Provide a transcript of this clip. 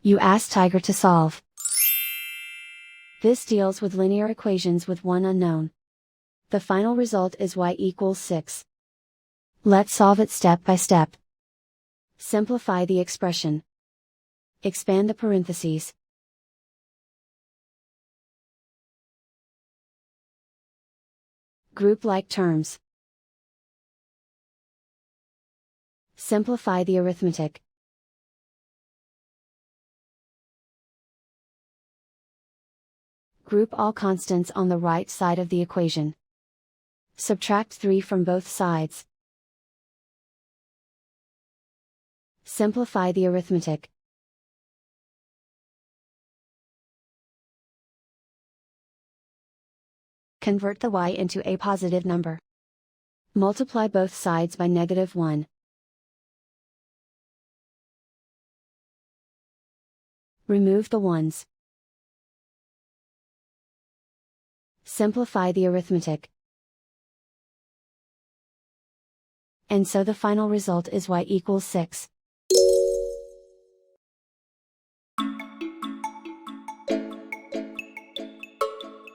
You ask Tiger to solve. This deals with linear equations with one unknown. The final result is y=6. Let's solve it step by step. Simplify the expression. Expand the parentheses. Group like terms. Simplify the arithmetic. Group all constants on the right side of the equation. Subtract 3 from both sides. Simplify the arithmetic. Convert the y into a positive number. Multiply both sides by -1. Remove the ones. Simplify the arithmetic. And so the final result is y=6.